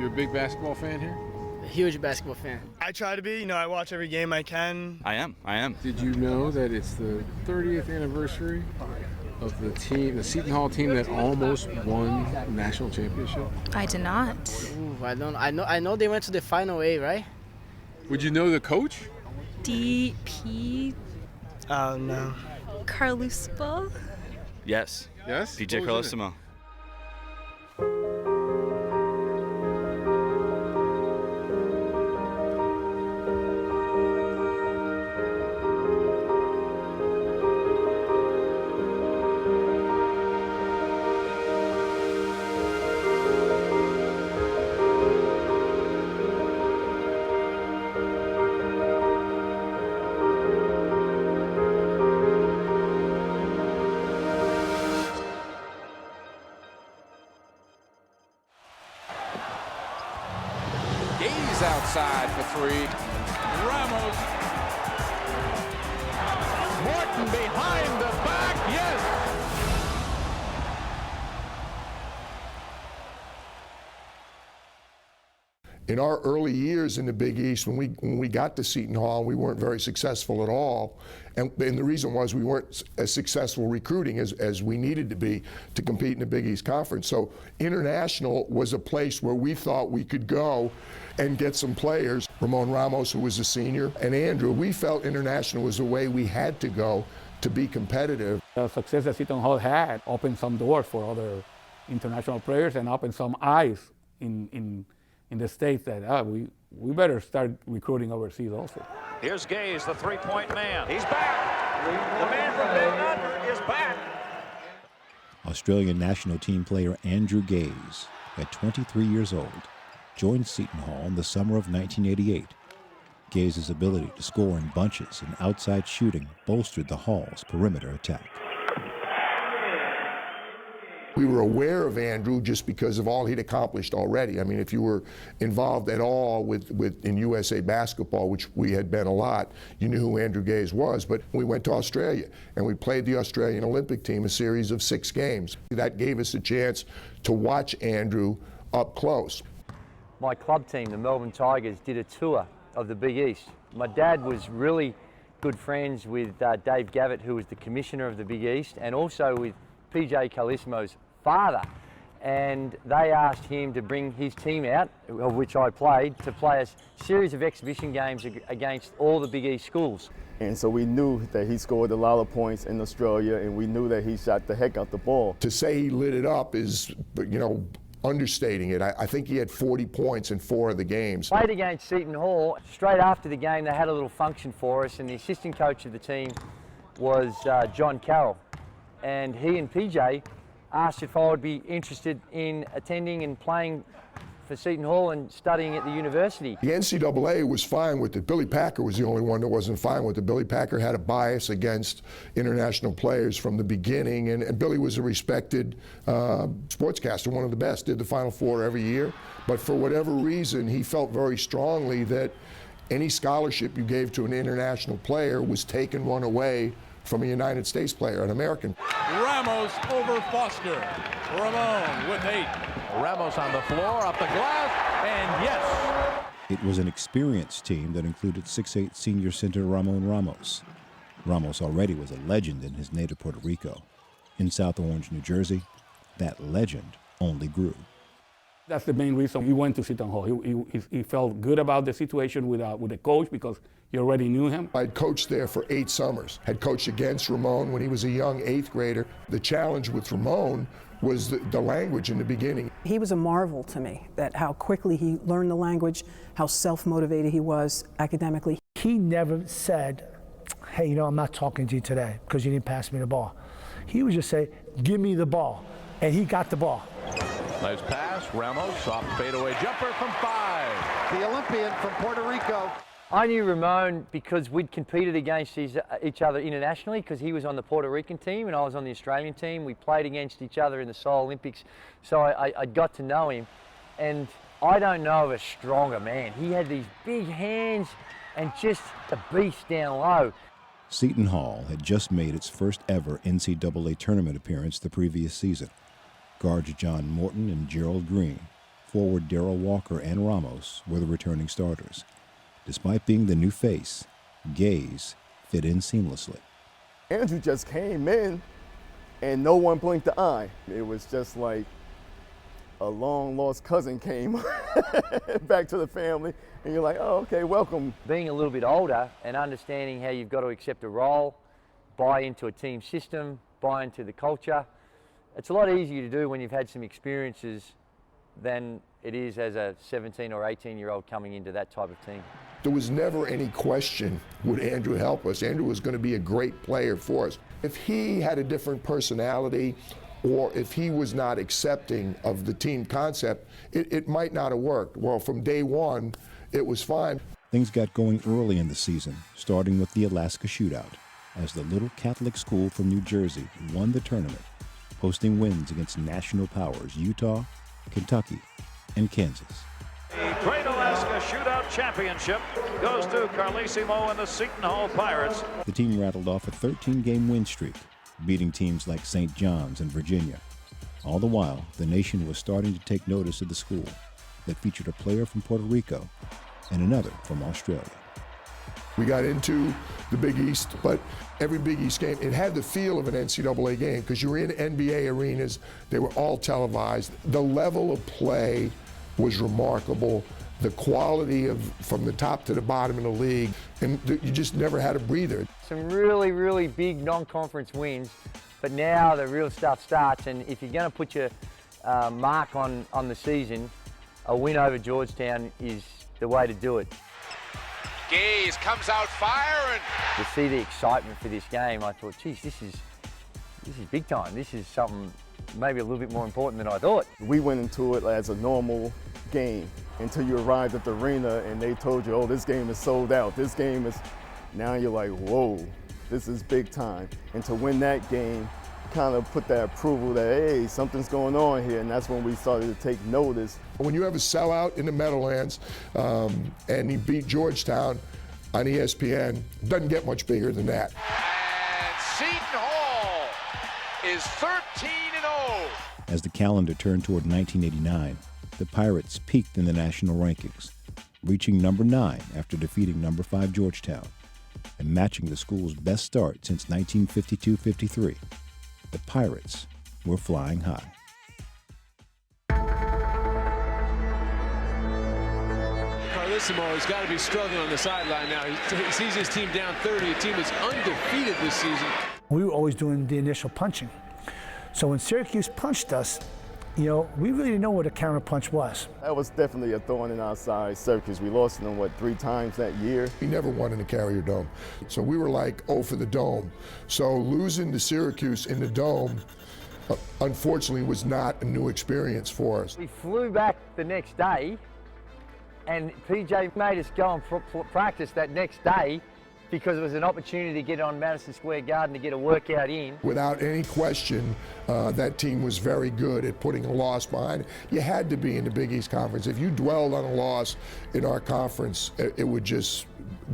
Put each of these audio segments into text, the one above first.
You're a big basketball fan here? A huge basketball fan. I try to be. You know, I watch every game I can. I am. Did you know that it's the 30th anniversary of the team, the Seton Hall team that almost won the national championship? I did not. Ooh, I know they went to the Final A, right? Would you know the coach? DP Oh, no. Carluspo? Yes. Yes? PJ Carlosimo. Gaze outside for three. Ramos. Morton behind the back. Yes. In our early years in the Big East, when we got to Seton Hall, we weren't very successful at all. And the reason was we weren't as successful recruiting as we needed to be to compete in the Big East Conference. So international was a place where we thought we could go and get some players. Ramón Ramos, who was a senior, and Andrew, we felt international was the way we had to go to be competitive. The success that Seton Hall had opened some doors for other international players and opened some eyes in the States that we better start recruiting overseas also. Here's Gaze, the three-point man. He's back. The man from Big Thunder is back. Australian national team player Andrew Gaze, at 23 years old, joined Seton Hall in the summer of 1988. Gaze's ability to score in bunches and outside shooting bolstered the Hall's perimeter attack. We were aware of Andrew just because of all he'd accomplished already. I mean, if you were involved at all in USA basketball, which we had been a lot, you knew who Andrew Gaze was. But we went to Australia, and we played the Australian Olympic team a series of 6 games. That gave us a chance to watch Andrew up close. My club team, the Melbourne Tigers, did a tour of the Big East. My dad was really good friends with Dave Gavitt, who was the commissioner of the Big East, and also with PJ Carlosimo's father, and they asked him to bring his team out, of which I played, to play a series of exhibition games against all the Big East schools. And so we knew that he scored a lot of points in Australia, and we knew that he shot the heck out the ball. To say he lit it up is, understating it. I think he had 40 points in 4 of the games. Played against Seton Hall. Straight after the game, they had a little function for us, and the assistant coach of the team was John Carroll, and he and PJ asked if I would be interested in attending and playing for Seton Hall and studying at the university. The NCAA was fine with it. Billy Packer was the only one that wasn't fine with it. Billy Packer had a bias against international players from the beginning, and Billy was a respected sportscaster, one of the best, did the Final Four every year. But for whatever reason, he felt very strongly that any scholarship you gave to an international player was taking one away from a United States player, an American. Ramos over Foster. Ramón with 8. Ramos on the floor, up the glass, and yes. It was an experienced team that included 6'8" senior center Ramón Ramos. Ramos already was a legend in his native Puerto Rico. In South Orange, New Jersey, that legend only grew. That's the main reason he went to Seton Hall. He felt good about the situation with the coach because he already knew him. I'd coached there for 8 summers. Had coached against Ramón when he was a young 8th grader. The challenge with Ramón was the language in the beginning. He was a marvel to me, that how quickly he learned the language, how self-motivated he was academically. He never said, hey, I'm not talking to you today because you didn't pass me the ball. He would just say, give me the ball, and he got the ball. Nice pass, Ramos, soft fadeaway jumper from 5. The Olympian from Puerto Rico. I knew Ramón because we'd competed against each other internationally, because he was on the Puerto Rican team and I was on the Australian team. We played against each other in the Seoul Olympics, so I got to know him. And I don't know of a stronger man. He had these big hands and just a beast down low. Seton Hall had just made its first ever NCAA tournament appearance the previous season. Guards John Morton and Gerald Green forward Darrell Walker and Ramos were the returning starters. Despite being the new face, Gaze fit in seamlessly. Andrew just came in and no one blinked an eye. It was just like a long-lost cousin came back to the family, and you're like, oh, okay, welcome. Being a little bit older and understanding how you've got to accept a role, buy into a team system, buy into the culture, it's a lot easier to do when you've had some experiences than it is as a 17 or 18-year-old coming into that type of team. There was never any question, would Andrew help us? Andrew was going to be a great player for us. If he had a different personality, or if he was not accepting of the team concept, it might not have worked. Well, from day one, it was fine. Things got going early in the season, starting with the Alaska Shootout, as the little Catholic school from New Jersey won the tournament, posting wins against national powers Utah, Kentucky, and Kansas. The Great Alaska Shootout Championship goes to Carlesimo and the Seton Hall Pirates. The team rattled off a 13-game win streak, beating teams like St. John's and Virginia. All the while, the nation was starting to take notice of the school that featured a player from Puerto Rico and another from Australia. We got into the Big East, but every Big East game, it had the feel of an NCAA game because you were in NBA arenas. They were all televised. The level of play was remarkable. The quality of from the top to the bottom in the league, and you just never had a breather. Some really, really big non-conference wins, but now the real stuff starts, and if you're going to put your mark on the season, a win over Georgetown is the way to do it. Gaze comes out firing. To see the excitement for this game, I thought, geez, this is big time. This is something maybe a little bit more important than I thought. We went into it as a normal game until you arrived at the arena and they told you, oh, this game is sold out. This game is, now you're like, whoa, this is big time. And to win that game kind of put that approval that, hey, something's going on here, and that's when we started to take notice. When you have a sellout in the Meadowlands and he beat Georgetown on ESPN, it doesn't get much bigger than that. And Seton Hall is 13-0. As the calendar turned toward 1989, the Pirates peaked in the national rankings, reaching number 9 after defeating number 5 Georgetown and matching the school's best start since 1952-53. The Pirates were flying high. Carlesimo has got to be struggling on the sideline now. He sees his team down 30, a team that's undefeated this season. We were always doing the initial punching. So when Syracuse punched us, you know, we really didn't know what a counter punch was. That was definitely a thorn in our side, Syracuse. We lost them, 3 times that year? We never won in the Carrier Dome. So we were like, oh, for the Dome. So losing to Syracuse in the Dome, unfortunately, was not a new experience for us. We flew back the next day, and PJ made us go and practice that next day because it was an opportunity to get on Madison Square Garden to get a workout in. Without any question, that team was very good at putting a loss behind it. You had to be in the Big East Conference. If you dwelled on a loss in our conference, it would just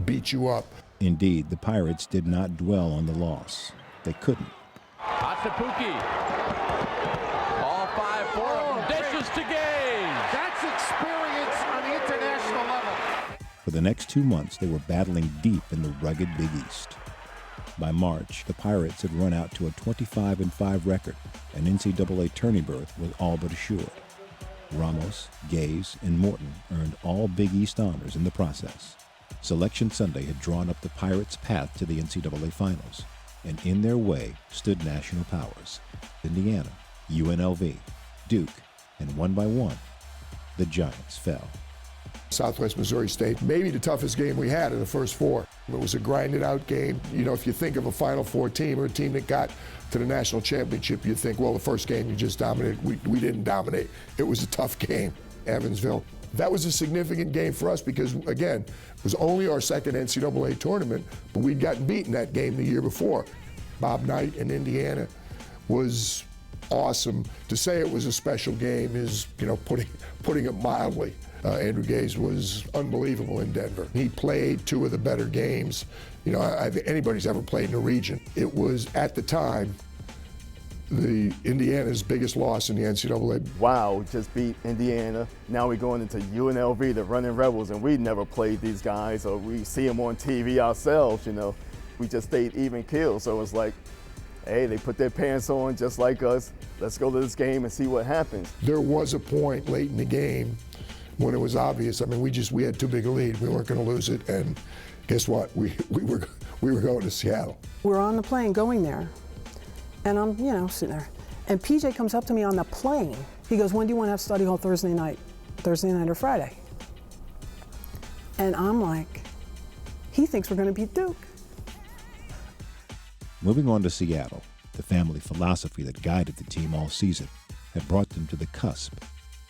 beat you up. Indeed, the Pirates did not dwell on the loss. They couldn't. Atapuki. All 5 for him. Dishes to Gaze. That's experience on the international level. For the next 2 months, they were battling deep in the rugged Big East. By March, the Pirates had run out to a 25-5 record. An NCAA tourney berth was all but assured. Ramos, Gaze, and Morton earned all Big East honors in the process. Selection Sunday had drawn up the Pirates' path to the NCAA Finals, and in their way stood national powers: Indiana, UNLV, Duke, and one by one, the Giants fell. Southwest Missouri State, maybe the toughest game we had in the first 4. It was a grinded out game. You know, if you think of a Final Four team or a team that got to the national championship, you think, well, the first game you just dominated. We didn't dominate. It was a tough game. Evansville. That was a significant game for us because, again, it was only our second NCAA tournament, but we'd gotten beaten that game the year before. Bob Knight in Indiana was awesome. To say it was a special game is, you know, putting it mildly. Andrew Gaze was unbelievable in Denver. He played 2 of the better games, you know, I think anybody's ever played in the region. It was, at the time, Indiana's biggest loss in the NCAA. Wow, just beat Indiana. Now we're going into UNLV, the Running Rebels, and we never played these guys, or we see them on TV ourselves, you know. We just stayed even keel, so it's like, hey, they put their pants on just like us. Let's go to this game and see what happens. There was a point late in the game when it was obvious. I mean, we had too big a lead. We weren't going to lose it, and guess what? We were going to Seattle. We're on the plane going there, and I'm, sitting there. And PJ comes up to me on the plane. He goes, when do you want to have study hall Thursday night or Friday? And I'm like, he thinks we're going to beat Duke. Moving on to Seattle, the family philosophy that guided the team all season had brought them to the cusp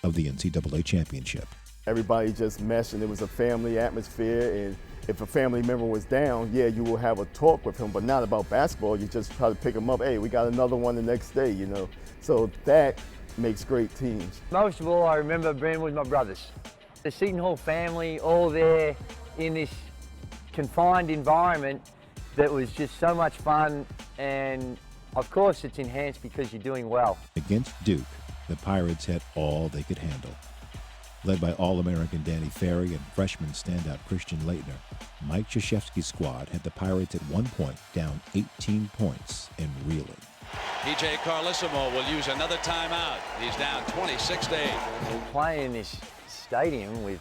of the NCAA championship. Everybody just meshed, and it was a family atmosphere, and if a family member was down, yeah, you will have a talk with him, but not about basketball. You just try to pick him up. Hey, we got another one the next day, you know. So that makes great teams. Most of all, I remember being with my brothers. The Seton Hall family, all there in this confined environment that was just so much fun, and of course it's enhanced because you're doing well. Against Duke, the Pirates had all they could handle. Led by All-American Danny Ferry and freshman standout Christian Laettner, Mike Krzyzewski's squad had the Pirates at one point down 18 points and reeling. PJ Carlesimo will use another timeout. He's down 26-8. Playing in this stadium with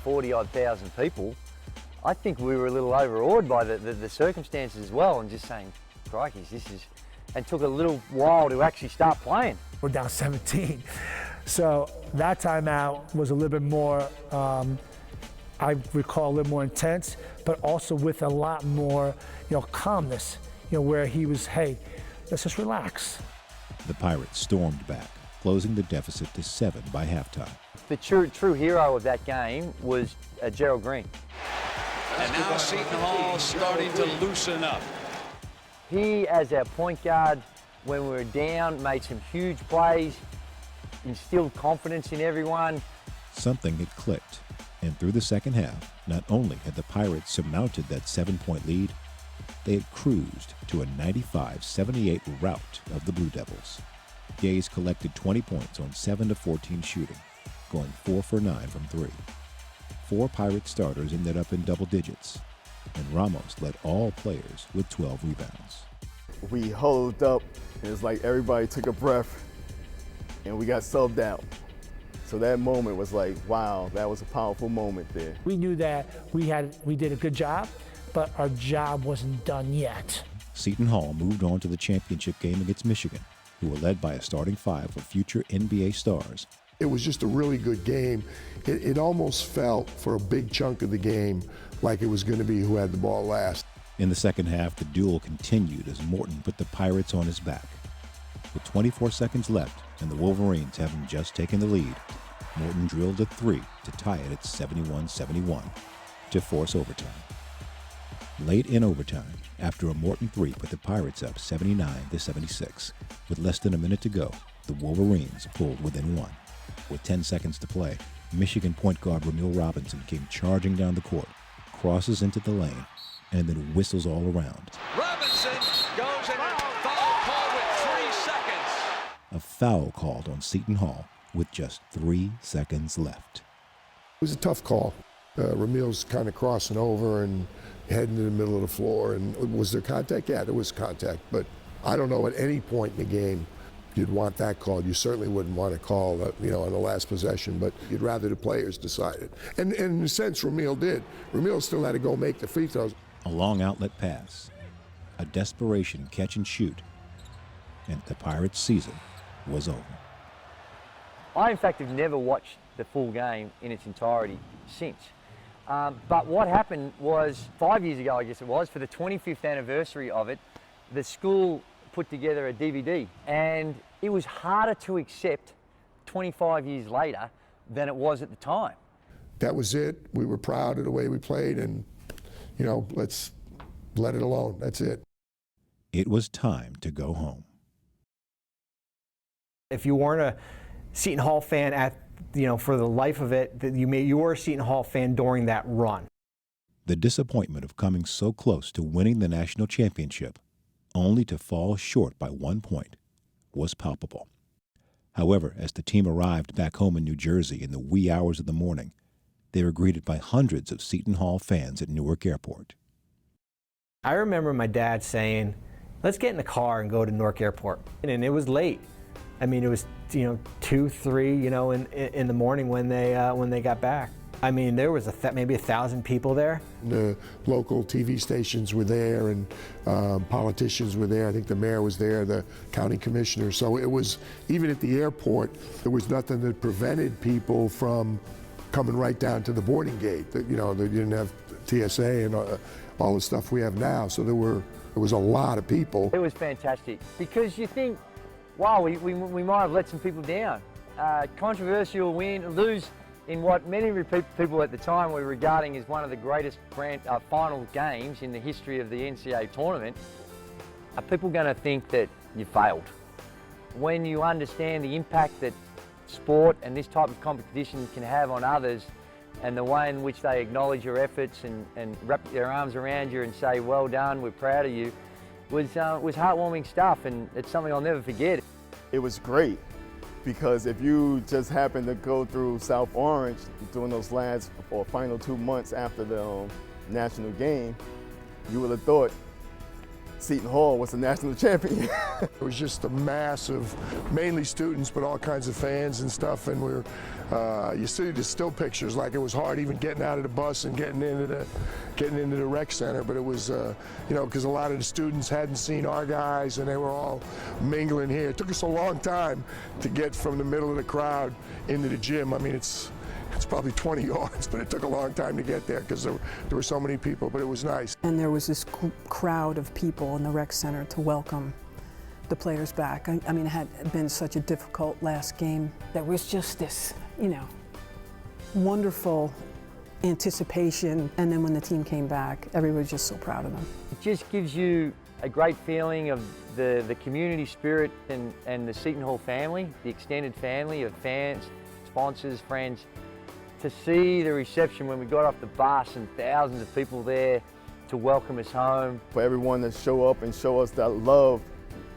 40-odd thousand people, I think we were a little overawed by the circumstances as well, and just saying, crikey, this is, and took a little while to actually start playing. We're down 17. So that timeout was a little bit more, I recall, a little more intense, but also with a lot more, calmness, where he was, hey, let's just relax. The Pirates stormed back, closing the deficit to 7 by halftime. The true hero of that game was Gerald Green. And now Seton Hall starting to loosen up. He, as our point guard, when we were down, made some huge plays, instilled confidence in everyone. Something had clicked, and through the second half, not only had the Pirates surmounted that 7-point lead, they had cruised to a 95-78 rout of the Blue Devils. Gaze collected 20 points on 7-14 shooting, going 4 for 9 from 3. 4 Pirate starters ended up in double digits, and Ramos led all players with 12 rebounds. We huddled up, and it's like everybody took a breath, and we got subbed out. So that moment was like, wow, that was a powerful moment there. We knew that we did a good job, but our job wasn't done yet. Seton Hall moved on to the championship game against Michigan, who were led by a starting 5 of future NBA stars. It was just a really good game. It almost felt, for a big chunk of the game, like it was going to be who had the ball last. In the second half, the duel continued as Morton put the Pirates on his back. With 24 seconds left and the Wolverines having just taken the lead, Morton drilled a 3 to tie it at 71-71 to force overtime. Late in overtime, after a Morton 3 put the Pirates up 79-76, with less than a minute to go, the Wolverines pulled within 1. With 10 seconds to play, Michigan point guard Ramón Robinson came charging down the court, crosses into the lane, and then whistles all around. Robinson goes in foul call with 3 seconds. A foul called on Seton Hall with just 3 seconds left. It was a tough call. Ramil's kind of crossing over and heading to the middle of the floor. And was there contact? Yeah, there was contact. But I don't know, at any point in the game, you'd want that called. You certainly wouldn't want to call, on the last possession, but you'd rather the players decide it. And in a sense, Ramil did. Ramil still had to go make the free throws. A long outlet pass, a desperation catch and shoot, and the Pirates' season was over. I, in fact, have never watched the full game in its entirety since. But what happened was, 5 years ago, I guess it was, for the 25th anniversary of it, the school put together a DVD, and it was harder to accept 25 years later than it was at the time. That was it. We were proud of the way we played, and, let's let it alone. That's it. It was time to go home. If you weren't a Seton Hall fan for the life of it, you were a Seton Hall fan during that run. The disappointment of coming so close to winning the national championship, only to fall short by 1 point, was palpable. However, as the team arrived back home in New Jersey in the wee hours of the morning, they were greeted by hundreds of Seton Hall fans at Newark Airport. I remember my dad saying, let's get in the car and go to Newark Airport. And it was late. I mean, it was 2, 3, in the morning when they got back. I mean, there was maybe 1,000 people there. The local TV stations were there, and politicians were there. I think the mayor was there, the county commissioner. So it was, even at the airport, there was nothing that prevented people from coming right down to the boarding gate. They didn't have TSA and all the stuff we have now. So there was a lot of people. It was fantastic because you think, wow, we might have let some people down. Controversial win, lose in what many people at the time were regarding as one of the greatest final games in the history of the NCAA tournament. Are people going to think that you failed? When you understand the impact that sport and this type of competition can have on others, and the way in which they acknowledge your efforts and wrap their arms around you and say, well done, we're proud of you, was heartwarming stuff, and it's something I'll never forget. It was great, because if you just happened to go through South Orange during those last or final 2 months after the national game, you would have thought Seton Hall was the national champion. It was just a mass of mainly students, but all kinds of fans and stuff. And you see the still pictures, like it was hard even getting out of the bus and getting into the rec center. But it was, because a lot of the students hadn't seen our guys, and they were all mingling here. It took us a long time to get from the middle of the crowd into the gym. I mean, it's probably 20 yards, but it took a long time to get there because there were so many people, but it was nice. And there was this crowd of people in the rec center to welcome the players back. I mean, it had been such a difficult last game. There was just this, wonderful anticipation. And then when the team came back, everybody was just so proud of them. It just gives you a great feeling of the community spirit and the Seton Hall family, the extended family of fans, sponsors, friends. To see the reception when we got off the bus and thousands of people there to welcome us home. For everyone to show up and show us that love,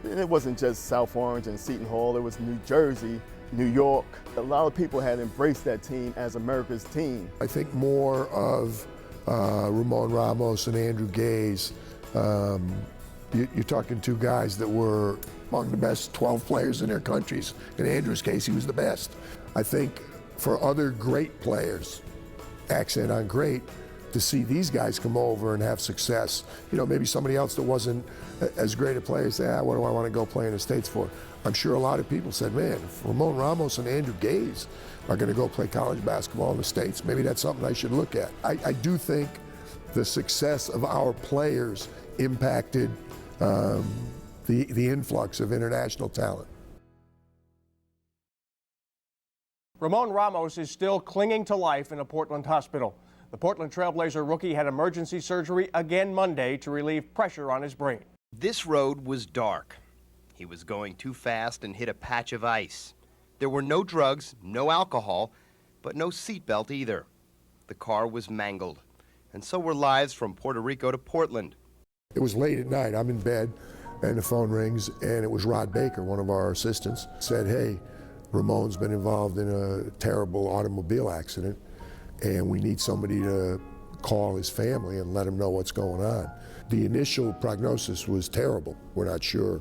and it wasn't just South Orange and Seton Hall, it was New Jersey, New York. A lot of people had embraced that team as America's team. I think more of Ramón Ramos and Andrew Gaze. You're talking two guys that were among the best 12 players in their countries. In Andrew's case, he was the best. I think for other great players, accent on great, to see these guys come over and have success. Maybe somebody else that wasn't as great a player say, what do I want to go play in the States for? I'm sure a lot of people said, man, if Ramón Ramos and Andrew Gaze are going to go play college basketball in the States, maybe that's something I should look at. I do think the success of our players impacted the influx of international talent. Ramón Ramos is still clinging to life in a Portland hospital. The Portland Trailblazer rookie had emergency surgery again Monday to relieve pressure on his brain. This road was dark. He was going too fast and hit a patch of ice. There were no drugs, no alcohol, but no seatbelt either. The car was mangled, and so were lives from Puerto Rico to Portland. It was late at night. I'm in bed, and the phone rings, and it was Rod Baker, one of our assistants, said, hey, Ramon's been involved in a terrible automobile accident, and we need somebody to call his family and let him know what's going on. The initial prognosis was terrible. We're not sure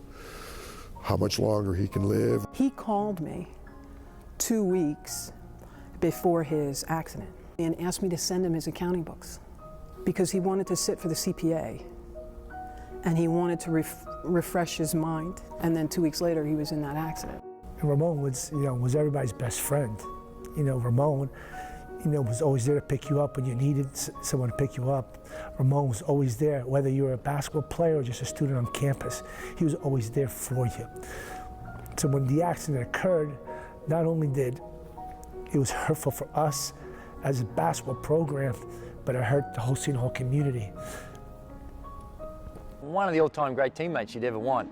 how much longer he can live. He called me 2 weeks before his accident and asked me to send him his accounting books because he wanted to sit for the CPA and he wanted to refresh his mind. And then 2 weeks later, he was in that accident. Ramón was everybody's best friend. Ramón, was always there to pick you up when you needed someone to pick you up. Ramón was always there, whether you were a basketball player or just a student on campus. He was always there for you. So when the accident occurred, not only did it was hurtful for us as a basketball program, but it hurt the whole Seton Hall community. One of the all-time great teammates you'd ever want.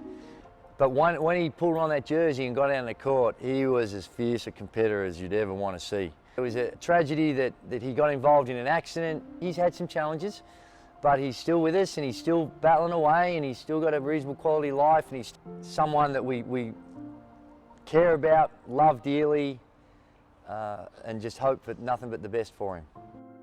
But when he pulled on that jersey and got out on the court, he was as fierce a competitor as you'd ever want to see. It was a tragedy that he got involved in an accident. He's had some challenges, but he's still with us and he's still battling away and he's still got a reasonable quality life and he's someone that we care about, love dearly, and just hope for nothing but the best for him.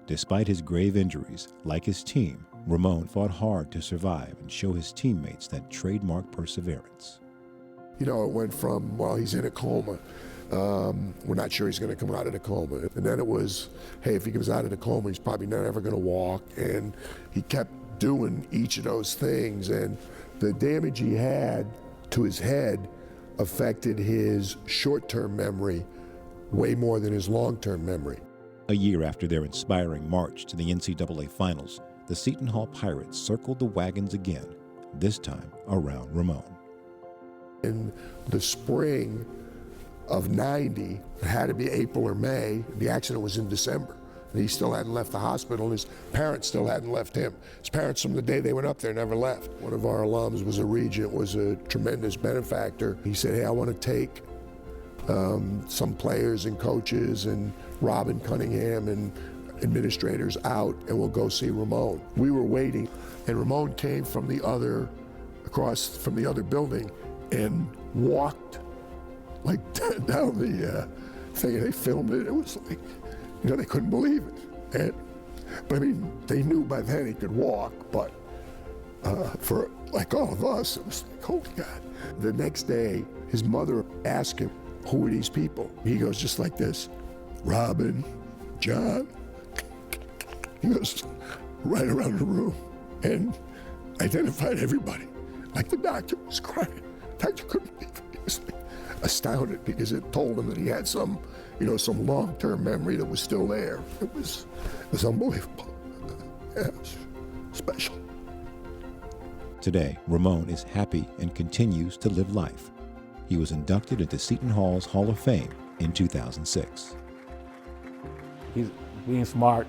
Despite his grave injuries, like his team, Ramón fought hard to survive and show his teammates that trademark perseverance. You know, it went from, well, he's in a coma. We're not sure he's going to come out of the coma. And then it was, hey, if he comes out of the coma, he's probably not ever going to walk. And he kept doing each of those things. And the damage he had to his head affected his short-term memory way more than his long-term memory. A year after their inspiring march to the NCAA Finals, the Seton Hall Pirates circled the wagons again, this time around Ramón. In the spring of '90, it had to be April or May. The accident was in December. And he still hadn't left the hospital, and his parents still hadn't left him. His parents, from the day they went up there, never left. One of our alums was a regent, was a tremendous benefactor. He said, hey, I want to take some players and coaches and Robin Cunningham and administrators out, and we'll go see Ramón. We were waiting, and Ramón came from the other, across from the other building, and walked like down the thing. They filmed it. It was like, you know, they couldn't believe it. But I mean, they knew by then he could walk, but for like all of us, it was like, holy God. The next day, his mother asked him, who are these people? He goes just like this, Robin, John. He goes right around the room and identified everybody. Like the doctor was crying. The doctor couldn't believe it. He was like astounded because it told him that he had some, you know, some long-term memory that was still there. It was unbelievable. Yeah, it was special. Today, Ramón is happy and continues to live life. He was inducted into Seton Hall's Hall of Fame in 2006. He's being smart,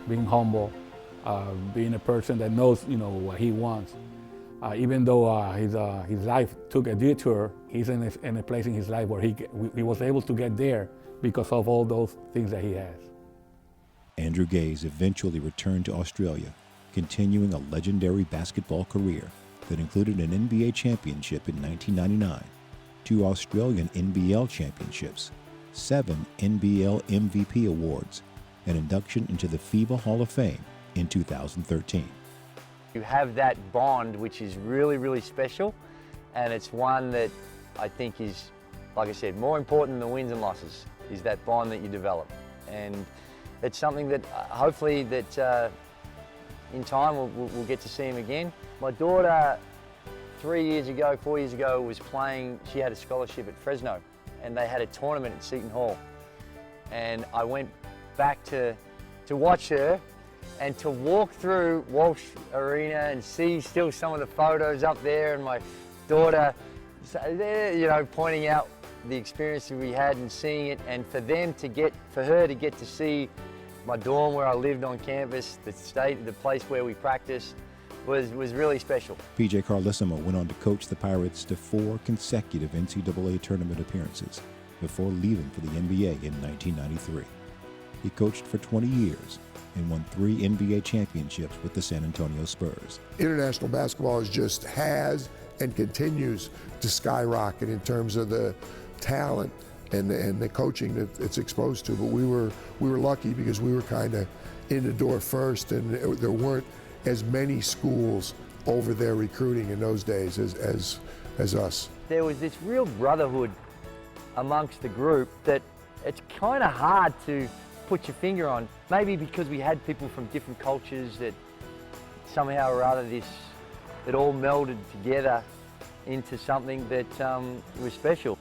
being humble, being a person that knows, you know, what he wants. Even though his life took a detour, he's in a place in his life where he was able to get there because of all those things that he has. Andrew Gaze eventually returned to Australia, continuing a legendary basketball career that included an NBA championship in 1999, 2 Australian NBL championships, 7 NBL MVP awards, and induction into the FIBA Hall of Fame in 2013. You have that bond which is really, really special, and it's one that I think is, like I said, more important than the wins and losses, is that bond that you develop. And it's something that hopefully that in time we'll get to see him again. My daughter, 4 years ago, was playing, she had a scholarship at Fresno, and they had a tournament at Seton Hall. And I went back to watch her, and to walk through Walsh Arena and see still some of the photos up there, and my daughter, you know, pointing out the experience that we had and seeing it, and for her to get to see my dorm where I lived on campus, the place where we practiced, was really special. PJ Carlesimo went on to coach the Pirates to 4 consecutive NCAA tournament appearances before leaving for the NBA in 1993. He coached for 20 years and won 3 NBA championships with the San Antonio Spurs. International basketball has and continues to skyrocket in terms of the talent and the coaching that it's exposed to. But we were lucky because we were kind of in the door first, and there weren't as many schools over there recruiting in those days as us. There was this real brotherhood amongst the group that it's kind of hard to put your finger on. Maybe because we had people from different cultures that somehow or other it all melded together into something that was special.